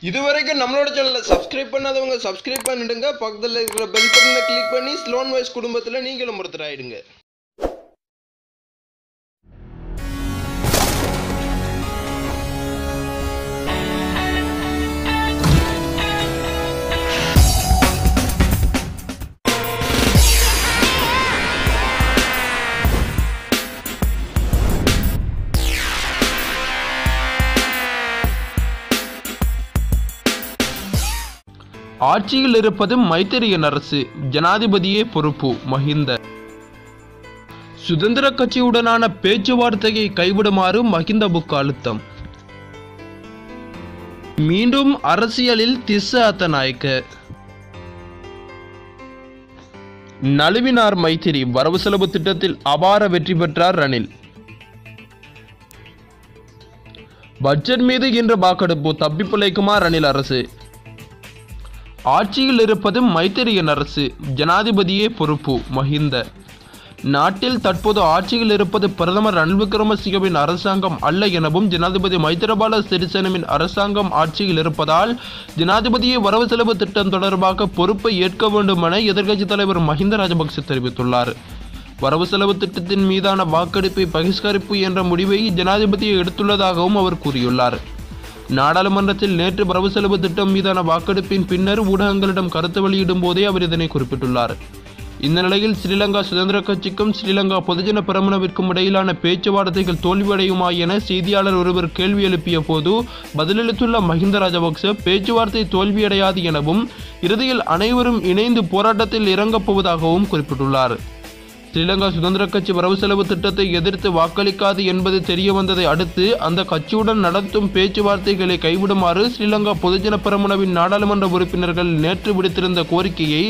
இதுவரைக்கும் நம்மளோட சேனலை சப்ஸ்கிரைப் பண்ணாதவங்க சப்ஸ்கிரைப் பண்ணிடுங்க. பக்கத்தில் இருக்கிற பெல் பட்டனை கிளிக் பண்ணி ஸ்லோன் வாய்ஸ் குடும்பத்தில் நீங்களும் ஒருத்தர் ஆயிடுங்க. ஆட்சியில் இருப்பது மைத்திரியின் அரசு, ஜனாதிபதியே பொறுப்பு மஹிந்த. சுதந்திர கட்சியுடனான பேச்சுவார்த்தையை கைவிடுமாறு மஹிந்தவுக்கு அழுத்தம். மீண்டும் அரசியலில் திஸ்ஸ அத்தநாயக்க. நழுவினார் மைத்திரி, வரவு செலவு திட்டத்தில் அபார வெற்றி பெற்றார் ரணில். பட்ஜெட் மீது இன்று வாக்கெடுப்பு, தப்பிப்பிழைக்குமா ரணில் அரசு. ஆட்சியில் இருப்பது மைத்திரியின் அரசு, ஜனாதிபதியே பொறுப்பு மஹிந்த. நாட்டில் தற்போது ஆட்சியில் இருப்பது பிரதமர் ரணில் விக்ரமசிங்கவின் அரசாங்கம் அல்ல எனவும், ஜனாதிபதி மைத்திரிபால சிறிசேனவின் அரசாங்கம் ஆட்சியில் இருப்பதால் ஜனாதிபதியை வரவு செலவு திட்டம் தொடர்பாக பொறுப்பை ஏற்க வேண்டும் என எதிர்க்கட்சித் தலைவர் மஹிந்த ராஜபக்ச தெரிவித்துள்ளார். வரவு செலவு திட்டத்தின் மீதான வாக்கெடுப்பை பகிஷ்கரிப்பு என்ற முடிவை ஜனாதிபதியை எடுத்துள்ளதாகவும் அவர் கூறியுள்ளார். நாடாளுமன்றத்தில் நேற்று வரவு செலவு திட்டம் மீதான வாக்கெடுப்பின் பின்னர் ஊடகங்களிடம் கருத்து வெளியிடும் போதே அவர் இதனை குறிப்பிட்டுள்ளார். இந்த நிலையில் ஸ்ரீலங்கா சுதந்திர கட்சிக்கும் ஸ்ரீலங்கா பொதுஜன பெரமுனவிற்கும் இடையிலான பேச்சுவார்த்தைகள் தோல்வியடையுமா என செய்தியாளர் ஒருவர் கேள்வி எழுப்பிய போது பதிலளித்துள்ள மஹிந்த ராஜபக்ச, பேச்சுவார்த்தை தோல்வியடையாது எனவும் இறுதியில் அனைவரும் இணைந்து போராட்டத்தில் இறங்கப் போவதாகவும் குறிப்பிட்டுள்ளார். ஸ்ரீலங்கா சுதந்திர கட்சி வரவு செலவு திட்டத்தை எதிர்த்து வாக்களிக்காது என்பது தெரிய வந்ததை அடுத்து அந்த கட்சியுடன் நடத்தும் பேச்சுவார்த்தைகளை கைவிடுமாறு ஸ்ரீலங்கா பொதுஜன பெரமுனவின் நாடாளுமன்ற உறுப்பினர்கள் நேற்று விடுத்திருந்த கோரிக்கையை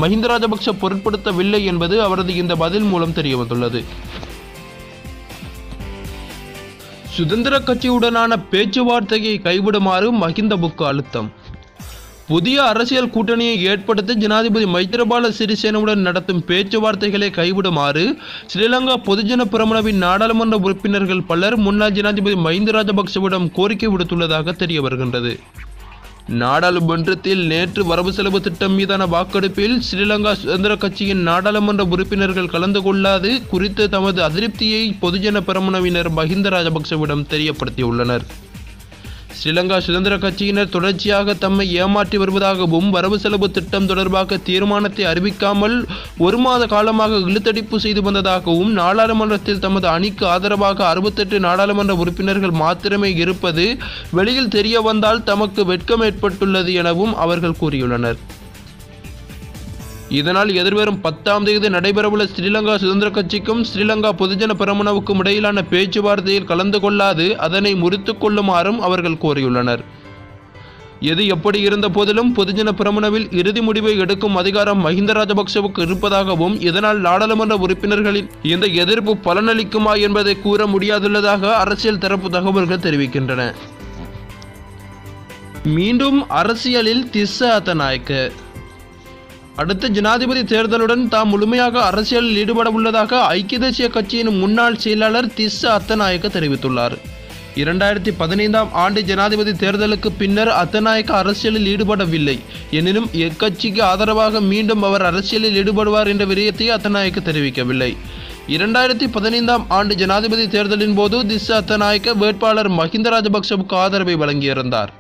மஹிந்த ராஜபக்ச பொருட்படுத்தவில்லை என்பது அவரது இந்த பதில் மூலம் தெரிய வந்துள்ளது. சுதந்திர கட்சியுடனான பேச்சுவார்த்தையை கைவிடுமாறு மஹிந்தவுக்கு அழுத்தம். புதிய அரசியல் கூட்டணியை ஏற்படுத்த ஜனாதிபதி மைத்திரிபால சிறிசேனவுடன் நடத்தும் பேச்சுவார்த்தைகளை கைவிடுமாறு ஸ்ரீலங்கா பொதுஜன பெரமுனவின் நாடாளுமன்ற உறுப்பினர்கள் பலர் முன்னாள் ஜனாதிபதி மஹிந்த ராஜபக்சவிடம் கோரிக்கை விடுத்துள்ளதாக தெரிய வருகின்றது. நாடாளுமன்றத்தில் நேற்று வரவு செலவு திட்டம் மீதான வாக்கெடுப்பில் ஸ்ரீலங்கா சுதந்திர கட்சியின் நாடாளுமன்ற உறுப்பினர்கள் கலந்து கொள்ளாது குறித்து தமது அதிருப்தியை பொதுஜன பெரமுனவினர் மஹிந்த ராஜபக்சவிடம் தெரியப்படுத்தியுள்ளனர். ஸ்ரீலங்கா சுதந்திர கட்சியினர் தொடர்ச்சியாக தம்மை ஏமாற்றி வருவதாகவும், வரவு செலவு திட்டம் தொடர்பாக தீர்மானத்தை அறிவிக்காமல் 1 மாத காலமாக இழுத்தடிப்பு செய்து வந்ததாகவும், நாடாளுமன்றத்தில் தமது அணிக்கு ஆதரவாக 68 நாடாளுமன்ற உறுப்பினர்கள் மாத்திரமே இருப்பது வெளியில் தெரிய வந்தால் தமக்கு வெட்கம் ஏற்பட்டுள்ளது எனவும் அவர்கள் கூறியுள்ளனர். இதனால் எதிர்வரும் 10ஆம் தேதி நடைபெறவுள்ள ஸ்ரீலங்கா சுதந்திர கட்சிக்கும் ஸ்ரீலங்கா பொதுஜன பெரமுனவுக்கும் இடையிலான பேச்சுவார்த்தையில் கலந்து கொள்ளாது அதனை முறித்துக் கொள்ளுமாறும் அவர்கள் கோரியுள்ளனர். எது எப்படி இருந்த போதிலும் பொதுஜன பெரமுனவில் இறுதி முடிவை எடுக்கும் அதிகாரம் மஹிந்த ராஜபக்சவுக்கு இருப்பதாகவும், இதனால் நாடாளுமன்ற உறுப்பினர்களின் இந்த எதிர்ப்பு பலனளிக்குமா என்பதை கூற முடியாதுள்ளதாக அரசியல் தரப்பு தகவல்கள் தெரிவிக்கின்றன. மீண்டும் அரசியலில் திஸ்ஸ அத்தநாயக்க. அடுத்த ஜனாதிபதி தேர்தலுடன் தாம் முழுமையாக அரசியலில் ஈடுபட உள்ளதாக ஐக்கிய தேசிய கட்சியின் முன்னாள் செயலாளர் திஸ்ஸ அத்தநாயக்க தெரிவித்துள்ளார். 2015ஆம் ஆண்டு ஜனாதிபதி தேர்தலுக்கு பின்னர் அத்தநாயக்க அரசியலில் ஈடுபடவில்லை. எனினும் எக்கட்சிக்கு ஆதரவாக மீண்டும் அவர் அரசியலில் ஈடுபடுவார் என்ற விடயத்தை அத்தநாயக்க தெரிவிக்கவில்லை. 2015ஆம் ஆண்டு ஜனாதிபதி தேர்தலின் போது திஸ்ஸ அத்தநாயக்க வேட்பாளர் மஹிந்த ராஜபக்சவுக்கு ஆதரவை வழங்கியிருந்தார்.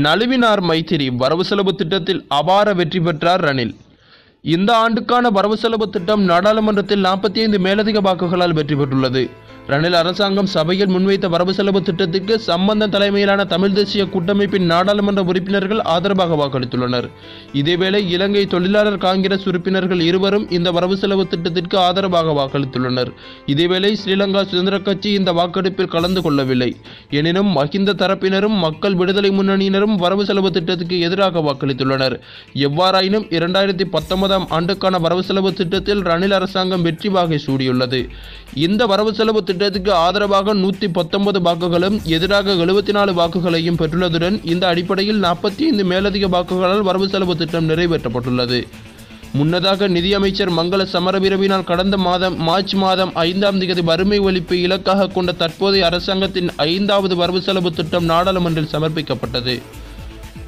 நழுவினார் மைத்திரி, வரவு செலவு திட்டத்தில் அபார வெற்றி பெற்றார் ரணில். இந்த ஆண்டுக்கான வரவு செலவு திட்டம் நாடாளுமன்றத்தில் 45 மேலதிக வாக்குகளால் வெற்றி பெற்றுள்ளது. ரணில் அரசாங்கம் சபையில் முன்வைத்த வரவு செலவு திட்டத்திற்கு சம்பந்தன் தலைமையிலான தமிழ் தேசிய கூட்டமைப்பின் நாடாளுமன்ற உறுப்பினர்கள் ஆதரவாக வாக்களித்துள்ளனர். இதேவேளை இலங்கை தொழிலாளர் காங்கிரஸ் உறுப்பினர்கள் இருவரும் இந்த வரவு செலவு திட்டத்திற்கு ஆதரவாக வாக்களித்துள்ளனர். இதேவேளை ஸ்ரீலங்கா சுதந்திர கட்சி இந்த வாக்கெடுப்பில் கலந்து கொள்ளவில்லை. எனினும் மஹிந்த தரப்பினரும் மக்கள் விடுதலை முன்னணியினரும் வரவு செலவு திட்டத்துக்கு எதிராக வாக்களித்துள்ளனர். எவ்வாறாயினும் 2019ஆம் ஆண்டுக்கான வரவு செலவு திட்டத்தில் ரணில் அரசாங்கம் வெற்றி வாகை சூடியுள்ளது. இந்த வரவு செலவு திட்டத்துக்கு ஆதரவாக 119 வாக்குகளும் எதிராக 74 வாக்குகளையும் பெற்றுள்ளதுடன் இந்த அடிப்படையில் 45 மேலதிக வாக்குகளால் வரவு செலவு திட்டம் நிறைவேற்றப்பட்டுள்ளது. முன்னதாக நிதியமைச்சர் மங்கள சமரவீரவினால் கடந்த மார்ச் மாதம் 5ஆம் தேதி வறுமை ஒழிப்பை இலக்காக கொண்ட தற்போதைய அரசாங்கத்தின் 5வது வரவு செலவு திட்டம் நாடாளுமன்றில் சமர்ப்பிக்கப்பட்டது.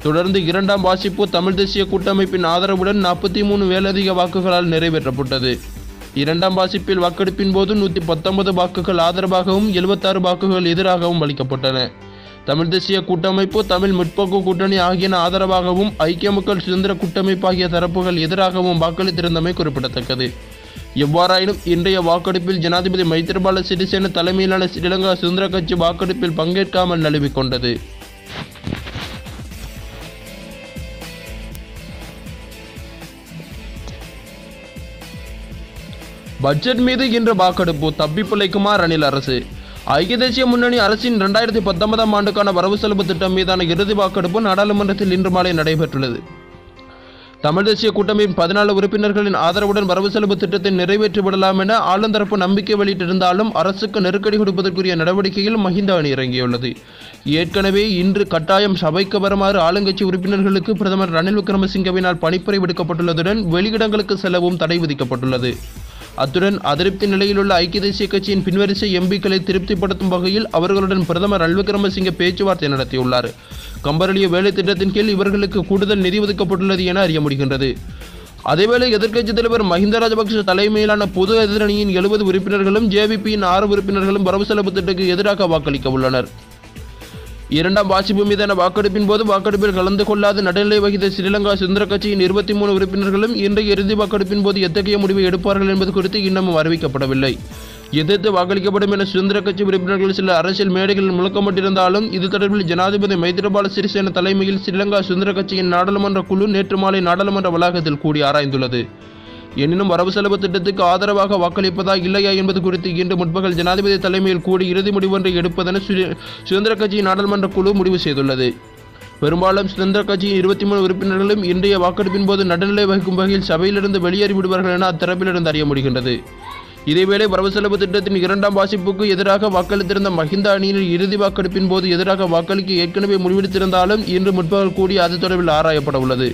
தொடர்ந்து 2ஆம் வாசிப்பு தமிழ் தேசிய கூட்டமைப்பின் ஆதரவுடன் 43 மேலதிக வாக்குகளால் நிறைவேற்றப்பட்டது. 2ஆம் வாசிப்பில் வாக்கெடுப்பின் போது 119 வாக்குகள் ஆதரவாகவும் 76 வாக்குகள் எதிராகவும் அளிக்கப்பட்டன. தமிழ் தேசிய கூட்டமைப்பு, தமிழ் முற்போக்கு கூட்டணி ஆகியன ஆதரவாகவும் ஐக்கிய மக்கள் சுதந்திர கூட்டமைப்பு ஆகிய தரப்புகள் எதிராகவும் வாக்களித்திருந்தமை குறிப்பிடத்தக்கது. எவ்வாறாயினும் இன்றைய வாக்கெடுப்பில் ஜனாதிபதி மைத்திரிபால சிறிசேன தலைமையிலான ஸ்ரீலங்கா சுதந்திர கட்சி வாக்கெடுப்பில் பங்கேற்காமல் நழுவிக்கொண்டது. பட்ஜெட் மீது இன்று வாக்கெடுப்பு, தப்பி பிழைக்குமா ரணில் அரசு? ஐக்கிய தேசிய முன்னணி அரசின் 2019ஆம் ஆண்டுக்கான வரவு செலவு திட்டம் மீதான இறுதி வாக்கெடுப்பு நாடாளுமன்றத்தில் இன்று மாலை நடைபெற்றுள்ளது. தமிழ் தேசிய கூட்டமைப்பின் 14 உறுப்பினர்களின் ஆதரவுடன் வரவு செலவு திட்டத்தை நிறைவேற்றிவிடலாம் என ஆளுந்தரப்பு நம்பிக்கை வெளியிட்டிருந்தாலும் அரசுக்கு நெருக்கடி கொடுப்பதற்குரிய நடவடிக்கையில் மஹிந்த அணி இறங்கியுள்ளது. ஏற்கனவே இன்று கட்டாயம் சபைக்கு வருமாறு ஆளுங்கட்சி உறுப்பினர்களுக்கு பிரதமர் ரணில் விக்ரமசிங்கவினால் பணிப்புரை விடுக்கப்பட்டுள்ளதுடன் வெளியிடங்களுக்கு செல்லவும் தடை விதிக்கப்பட்டுள்ளது. அத்துடன் அதிருப்தி நிலையிலுள்ள ஐக்கிய தேசிய கட்சியின் பின்வரிசை எம்பிக்களை திருப்திப்படுத்தும் வகையில் அவர்களுடன் பிரதமர் ரணில் விக்ரமசிங்கே பேச்சுவார்த்தை நடத்தியுள்ளார். கம்பரலிய வேலை திட்டத்தின் கீழ் இவர்களுக்கு கூடுதல் நிதி ஒதுக்கப்பட்டுள்ளது என அறிய முடிகின்றது. அதேவேளை எதிர்க்கட்சித் தலைவர் மஹிந்த ராஜபக்ஷ தலைமையிலான பொது எதிரணியின் 70 உறுப்பினர்களும் ஜேவிபியின் 6 உறுப்பினர்களும் வரவு செலவு திட்டத்துக்கு எதிராக வாக்களிக்க உள்ளனர். 2ஆம் வாசிப்பு மீதான வாக்கெடுப்பின் போது வாக்கெடுப்பில் கலந்து கொள்ளாது நடுநிலை வகித்த ஸ்ரீலங்கா சுதந்திர கட்சியின் 23 உறுப்பினர்களும் இன்றைய இறுதி வாக்கெடுப்பின் போது எத்தகைய முடிவை எடுப்பார்கள் என்பது குறித்து இன்னமும் அறிவிக்கப்படவில்லை. எதிர்த்து வாக்களிக்கப்படும் என சுதந்திர கட்சி உறுப்பினர்கள் சில அரசியல் மேடைகளில் முழக்கமிட்டிருந்தாலும் இது தொடர்பில் ஜனாதிபதி மைத்திரிபால சிறிசேன தலைமையில் ஸ்ரீலங்கா சுதந்திர கட்சியின் நாடாளுமன்ற குழு நேற்று மாலை நாடாளுமன்ற வளாகத்தில் கூடி ஆராய்ந்துள்ளது. எனினும் வரவு செலவு திட்டத்துக்கு ஆதரவாக வாக்களிப்பதா இல்லையா என்பது குறித்து இன்று முற்பகல் ஜனாதிபதி தலைமையில் கூடி இறுதி முடிவொன்றை எடுப்பதென சுதந்திர கட்சியின் நாடாளுமன்ற குழு முடிவு செய்துள்ளது. பெரும்பாலும் சுதந்திர கட்சியின் 23 உறுப்பினர்களும் இன்றைய வாக்கெடுப்பின் போது நடுநிலை வகிக்கும் வகையில் சபையிலிருந்து வெளியேறிவிடுவார்கள் என அத்தரப்பிலிருந்து அறிய முடிகின்றது. இதேவேளை வரவு செலவு திட்டத்தின் 2ஆம் வாசிப்புக்கு எதிராக வாக்களித்திருந்த மஹிந்த அணியினர் இறுதி வாக்கெடுப்பின் போது எதிராக வாக்களிக்க ஏற்கனவே முடிவெடுத்திருந்தாலும் இன்று முற்பகல் கூடி அது தொடர்பில் ஆராயப்பட உள்ளது.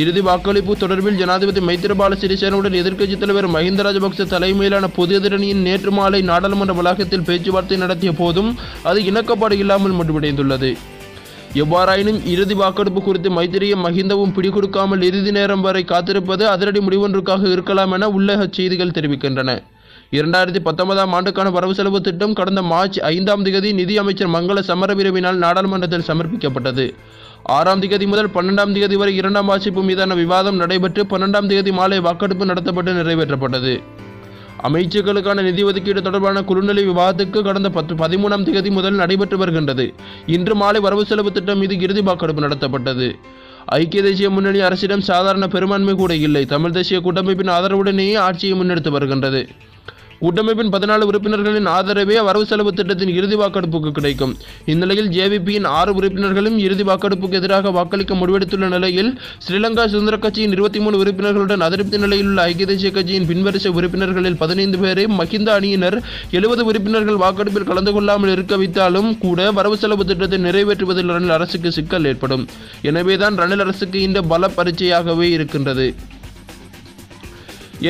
இறுதி வாக்களிப்பு தொடர்பில் ஜனாதிபதி மைத்திரிபால சிறிசேனவுடன் எதிர்க்கட்சித் தலைவர் மஹிந்த ராஜபக்ஷ தலைமையிலான பொது எதிரணியின் நேற்று மாலை நாடாளுமன்ற வளாகத்தில் பேச்சுவார்த்தை நடத்திய போதும் அது இணக்கப்பாடு இல்லாமல் முடிவடைந்துள்ளது. எவ்வாறாயினும் இறுதி வாக்கெடுப்பு குறித்து மைத்திரியும் மஹிந்தவும் பிடிகொடுக்காமல் இறுதி நேரம் வரை காத்திருப்பது அதிரடி முடிவொன்றுக்காக இருக்கலாம் என உள்ளக செய்திகள் தெரிவிக்கின்றன. 2019ஆம் ஆண்டுக்கான வரவு செலவு திட்டம் கடந்த மார்ச் 5ஆம் தேதி நிதி அமைச்சர் மங்கள சமரவீரவினால் நாடாளுமன்றத்தில் சமர்ப்பிக்கப்பட்டது. 6ஆம் தேதி முதல் 12ஆம் தேதி வரை 2ஆம் வாசிப்பு மீதான விவாதம் நடைபெற்று 12ஆம் தேதி மாலை வாக்கெடுப்பு நடத்தப்பட்டு நிறைவேற்றப்பட்டது. அமைச்சர்களுக்கான நிதி ஒதுக்கீடு தொடர்பான குழுநிலை விவாதத்துக்கு கடந்த 13ஆம் தேதி முதல் நடைபெற்று வருகின்றது. இன்று மாலை வரவு செலவு திட்டம் மீது இறுதி வாக்கெடுப்பு நடத்தப்பட்டது. ஐக்கிய தேசிய முன்னணி அரசிடம் சாதாரண பெரும்பான்மை கூட இல்லை. தமிழ் தேசிய கூட்டமைப்பின் ஆதரவுடனேயே ஆட்சியை முன்னெடுத்து வருகின்றது. கூட்டமைப்பின் 14 உறுப்பினர்களின் ஆதரவே வரவு செலவு திட்டத்தின் இறுதி வாக்கெடுப்புக்கு கிடைக்கும். இந்நிலையில் ஜேவிபியின் 6 உறுப்பினர்களும் இறுதி வாக்கெடுப்புக்கு எதிராக வாக்களிக்க முடிவெடுத்துள்ள நிலையில் ஸ்ரீலங்கா சுதந்திர கட்சியின் 23 உறுப்பினர்களுடன் அதிருப்தி நிலையிலுள்ள ஐக்கிய தேசிய கட்சியின் பின்வரிசை உறுப்பினர்களில் 15 பேரை மஹிந்த அணியினர் 70 உறுப்பினர்கள் வாக்கெடுப்பில் கலந்து கொள்ளாமல் இருக்க வைத்தாலும் கூட வரவு செலவு திட்டத்தை நிறைவேற்றுவதில் ரணில் அரசுக்கு சிக்கல் ஏற்படும். எனவேதான் ரணில் அரசுக்கு இந்த பல பரீட்சையாகவே இருக்கின்றது.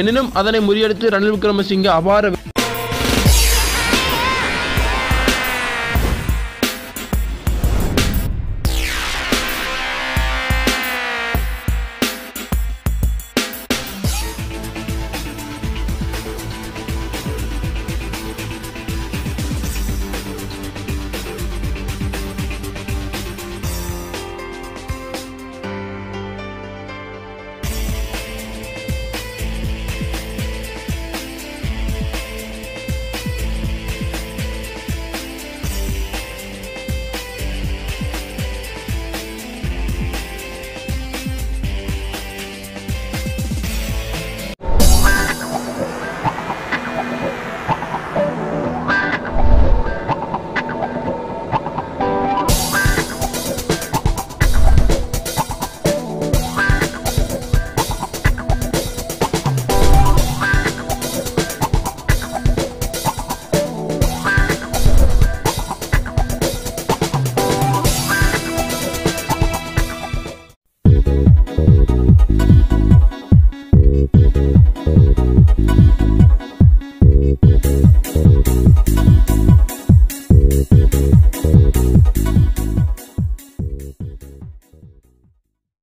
எனினும் அதனை முறியடித்து ரணில் விக்ரமசிங்கே அபார